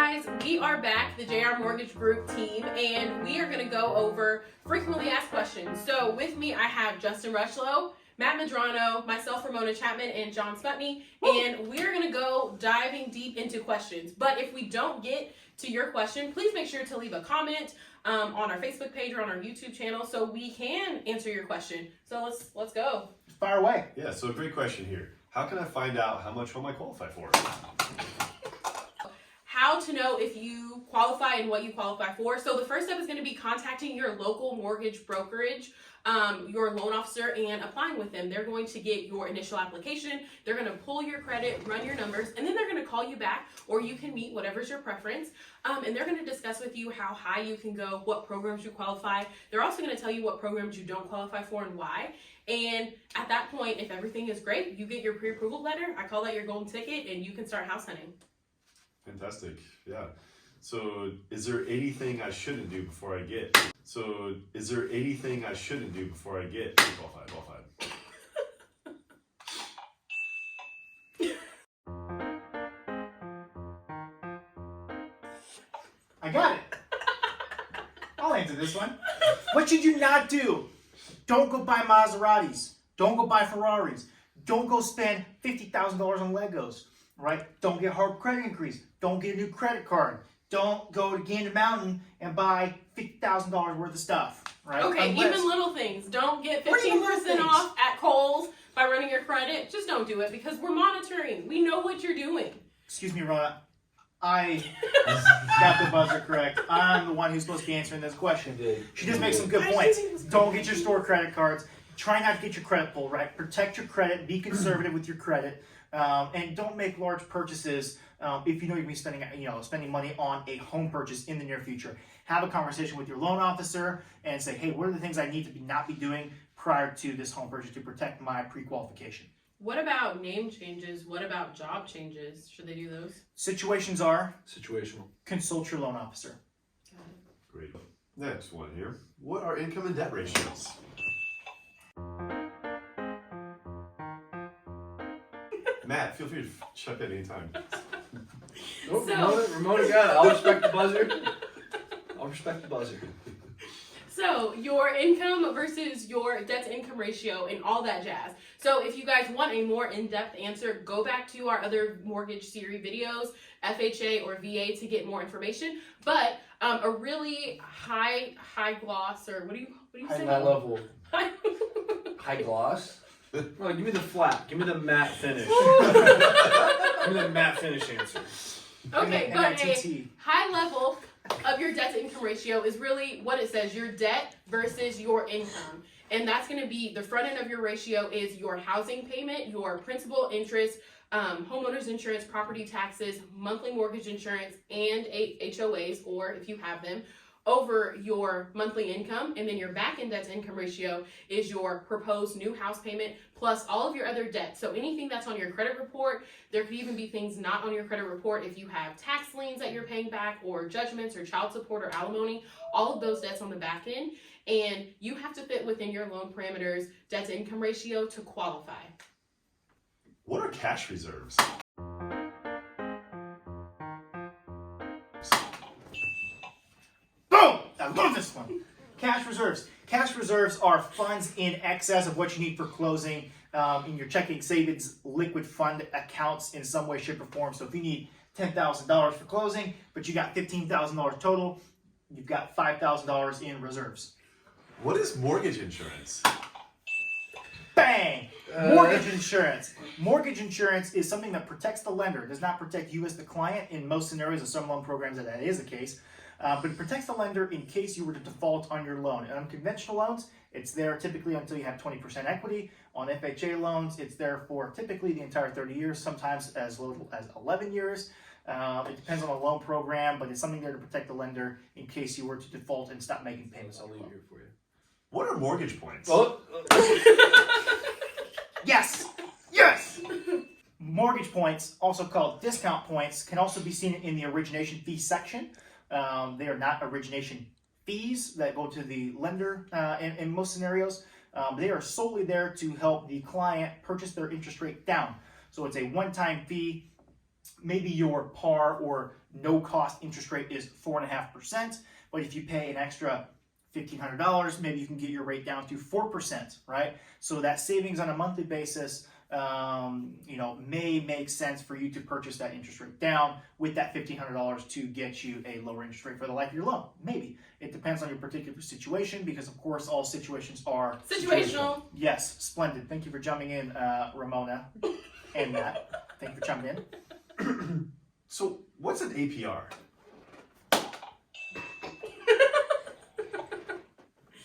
guys, we are back, the JR Mortgage Group team, and we are going to go over frequently asked questions. So with me, I have Justin Rushlow, Matt Medrano, myself, Ramona Chapman, and John Sputney, and we're going to go diving deep into questions. But if we don't get to your question, please make sure to leave a comment on our Facebook page or on our YouTube channel so we can answer your question. So let's go. Fire away. Yeah, so a great question here. How can I find out how much home I qualify for? How to know if you qualify and what you qualify for. So the first step is going to be contacting your local mortgage brokerage, your loan officer, and applying with them. They're going to get your initial application, they're going to pull your credit, run your numbers, and then they're going to call you back, or you can meet whatever's your preference, and they're going to discuss with you how high you can go, what programs you qualify. They're also going to tell you what programs you don't qualify for and why. And at that point, if everything is great, you get your pre-approval letter. I call that your golden ticket, and you can start house hunting. Fantastic, yeah. So is there anything I shouldn't do before I get? Qualified? I got it. I'll answer this one. What should you not do? Don't go buy Maseratis. Don't go buy Ferraris. Don't go spend $50,000 on Legos, right? Don't get hard credit increase. Don't get a new credit card. Don't go to Gander Mountain and buy $50,000 worth of stuff, right? Okay, even little things. Don't get 15% off at Kohl's by running your credit. Just don't do it because we're monitoring. We know what you're doing. Excuse me, Rona. I got the buzzer correct. I'm the one who's supposed to be answering this question. She does make some good points. Don't get your store credit cards. Try not to get your credit pulled, right? Protect your credit. Be conservative with your credit. And don't make large purchases if you know you're going to be spending money on a home purchase in the near future. Have a conversation with your loan officer and say, hey, what are the things I need to not be doing prior to this home purchase to protect my pre-qualification? What about name changes? What about job changes? Should they do those? Situations are situational. Consult your loan officer. Great. Next one here. What are income and debt ratios? Matt, feel free to check in anytime. Oh, So- Ramona got it. I'll respect the buzzer. So your income versus your debt to income ratio and all that jazz. So if you guys want a more in-depth answer, go back to our other mortgage series videos, FHA or VA, to get more information. But a really high gloss, or what do you say? High level. High gloss? No, give me the flat. Give me the matte finish. Give me the matte finish answer. Okay, but MITT. a high level of your debt to income ratio is really what it says, your debt versus your income. And that's going to be the front end of your ratio is your housing payment, your principal, interest, homeowners insurance, property taxes, monthly mortgage insurance, and HOAs, or if you have them, over your monthly income. And then your back end debt to income ratio is your proposed new house payment plus all of your other debt. So anything that's on your credit report, there could even be things not on your credit report if you have tax liens that you're paying back, or judgments, or child support, or alimony, all of those debts on the back end. And you have to fit within your loan parameters debt to income ratio to qualify. What are cash reserves? Boom! I love this one. Cash reserves. Cash reserves are funds in excess of what you need for closing in your checking, savings, liquid fund accounts in some way, shape, or form. So if you need $10,000 for closing, but you got $15,000 total, you've got $5,000 in reserves. What is mortgage insurance? Bang! Mortgage insurance. Mortgage insurance is something that protects the lender. It does not protect you as the client. In most scenarios of some loan programs, that is the case. But it protects the lender in case you were to default on your loan. And on conventional loans, it's there typically until you have 20% equity. On FHA loans, it's there for typically the entire 30 years, sometimes as little as 11 years. It depends on the loan program, but it's something there to protect the lender in case you were to default and stop making payments. I'll leave here for you. What are mortgage points? Yes! Yes! Mortgage points, also called discount points, can also be seen in the origination fee section. They are not origination fees that go to the lender in most scenarios. They are solely there to help the client purchase their interest rate down. So it's a one-time fee maybe your par or no cost interest rate is 4.5%, but if you pay an extra $1,500, maybe you can get your rate down to 4%, right? So that savings on a monthly basis, may make sense for you to purchase that interest rate down with that $1,500 to get you a lower interest rate for the life of your loan. Maybe. It depends on your particular situation because, of course, all situations are Situational. Yes, splendid. Thank you for jumping in, Ramona and Matt. Thank you for jumping in. So, what's an APR?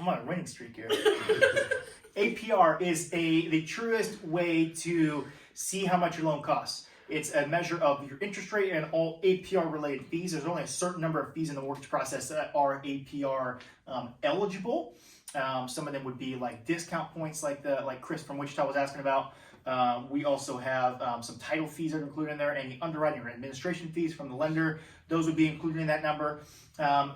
I'm on a winning streak here. APR is the truest way to see how much your loan costs. It's a measure of your interest rate and all APR related fees. There's only a certain number of fees in the mortgage process that are APR eligible. Some of them would be like discount points, like Chris from Wichita was asking about. We also have some title fees that are included in there, and the underwriting or administration fees from the lender. Those would be included in that number.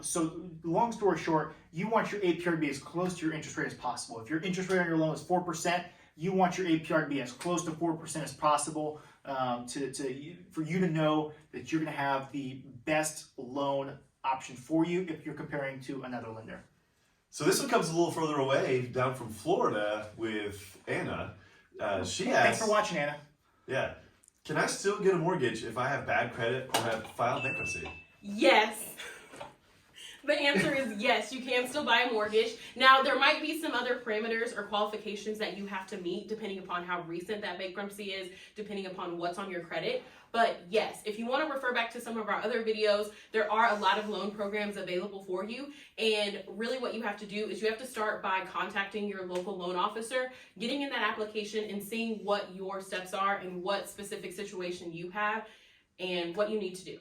So long story short, you want your APR to be as close to your interest rate as possible. If your interest rate on your loan is 4%, you want your APR to be as close to 4% as possible for you to know that you're going to have the best loan option for you if you're comparing to another lender. So this one comes a little further away, down from Florida, with Anna. She asks, Thanks for watching, Anna. Yeah, can I still get a mortgage if I have bad credit or have filed bankruptcy? Yes. The answer is yes, you can still buy a mortgage. Now, there might be some other parameters or qualifications that you have to meet depending upon how recent that bankruptcy is, depending upon what's on your credit. But yes, if you want to refer back to some of our other videos, there are a lot of loan programs available for you. And really what you have to do is you have to start by contacting your local loan officer, getting in that application and seeing what your steps are and what specific situation you have and what you need to do.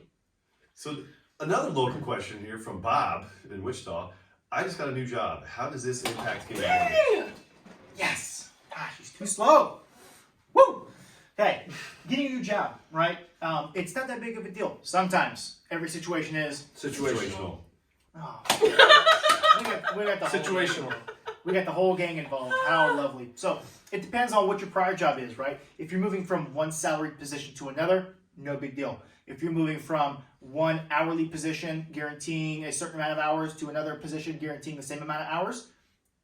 So another local question here from Bob in Wichita. I just got a new job. How does this impact getting a mortgage? Yes. Gosh, he's too slow. Woo! Okay, getting a new job, right? It's not that big of a deal. Sometimes every situation is Situational. Oh, we got the Situational. We got the whole gang involved. How lovely. So it depends on what your prior job is, right? If you're moving from one salaried position to another, no big deal. If you're moving from one hourly position guaranteeing a certain amount of hours to another position guaranteeing the same amount of hours,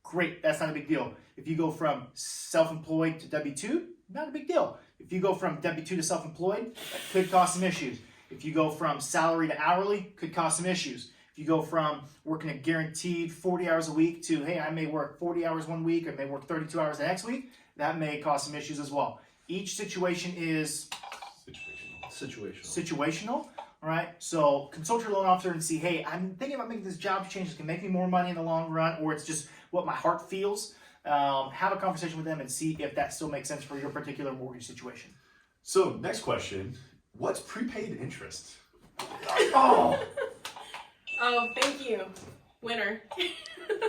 great, that's not a big deal. If you go from self-employed to W-2, not a big deal. If you go from W-2 to self-employed, that could cause some issues. If you go from salary to hourly, could cause some issues. If you go from working a guaranteed 40 hours a week to, hey, I may work 40 hours one week, I may work 32 hours the next week, that may cause some issues as well. Each situation is situational, all right? So consult your loan officer and see, hey, I'm thinking about making this job change. It can make me more money in the long run, or it's just what my heart feels. Have a conversation with them and see if that still makes sense for your particular mortgage situation. So next question, what's prepaid interest? Oh, Thank you. Winner.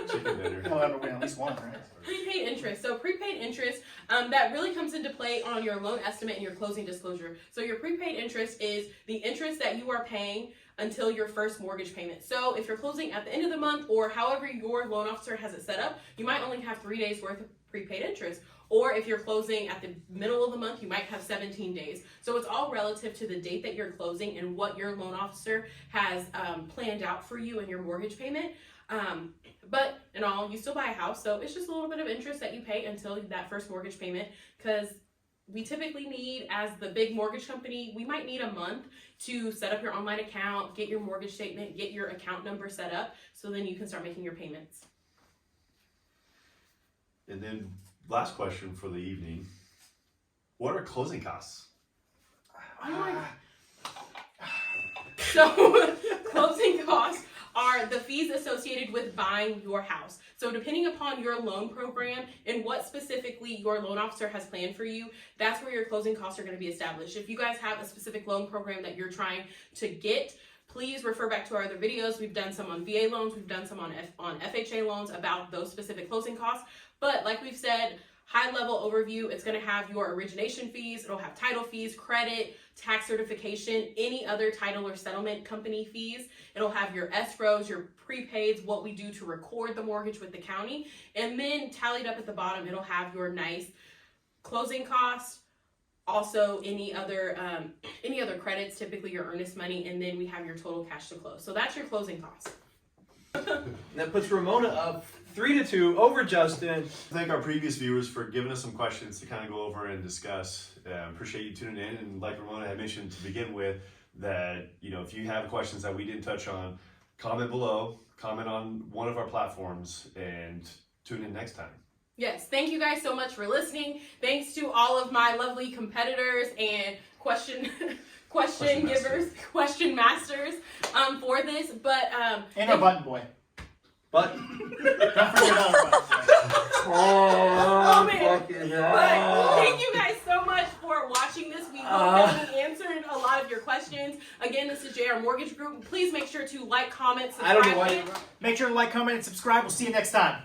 Chicken dinner. you'll ever win at least one, right? Prepaid interest. So prepaid interest, that really comes into play on your loan estimate and your closing disclosure. So your prepaid interest is the interest that you are paying until your first mortgage payment. So if you're closing at the end of the month or however your loan officer has it set up, you might only have 3 days worth of prepaid interest. Or if you're closing at the middle of the month, you might have 17 days. So it's all relative to the date that you're closing and what your loan officer has planned out for you in your mortgage payment. But in all, you still buy a house, so it's just a little bit of interest that you pay until that first mortgage payment, because we typically need, as the big mortgage company, we might need a month to set up your online account, get your mortgage statement, get your account number set up, so then you can start making your payments. And then last question for the evening, what are closing costs? So closing costs are the fees associated with buying your house. So depending upon your loan program and what specifically your loan officer has planned for you, that's where your closing costs are going to be established. If you guys have a specific loan program that you're trying to get, please refer back to our other videos. We've done some on VA loans, we've done some on FHA loans about those specific closing costs. But like we've said, high level overview, it's going to have your origination fees, it'll have title fees, credit, tax certification, any other title or settlement company fees. It'll have your escrows, your prepaids, what we do to record the mortgage with the county. And then tallied up at the bottom, it'll have your nice closing costs, also any other credits, typically your earnest money, and then we have your total cash to close. So that's your closing costs. And that puts Ramona up 3-2 over Justin. Thank our previous viewers for giving us some questions to kind of go over and discuss. Appreciate you tuning in, and like Ramona had mentioned to begin with, that if you have questions that we didn't touch on, comment below, comment on one of our platforms, and tune in next time. Yes, thank you guys so much for listening. Thanks to all of my lovely competitors and question givers, question masters for this. But And our button boy. But Don't forget our button boy. oh man! But thank you guys so much for watching this. We hope that we answered a lot of your questions. Again, this is JR Mortgage Group. Please make sure to like, comment, I don't know subscribe. why. Make sure to like, comment, and subscribe. We'll see you next time.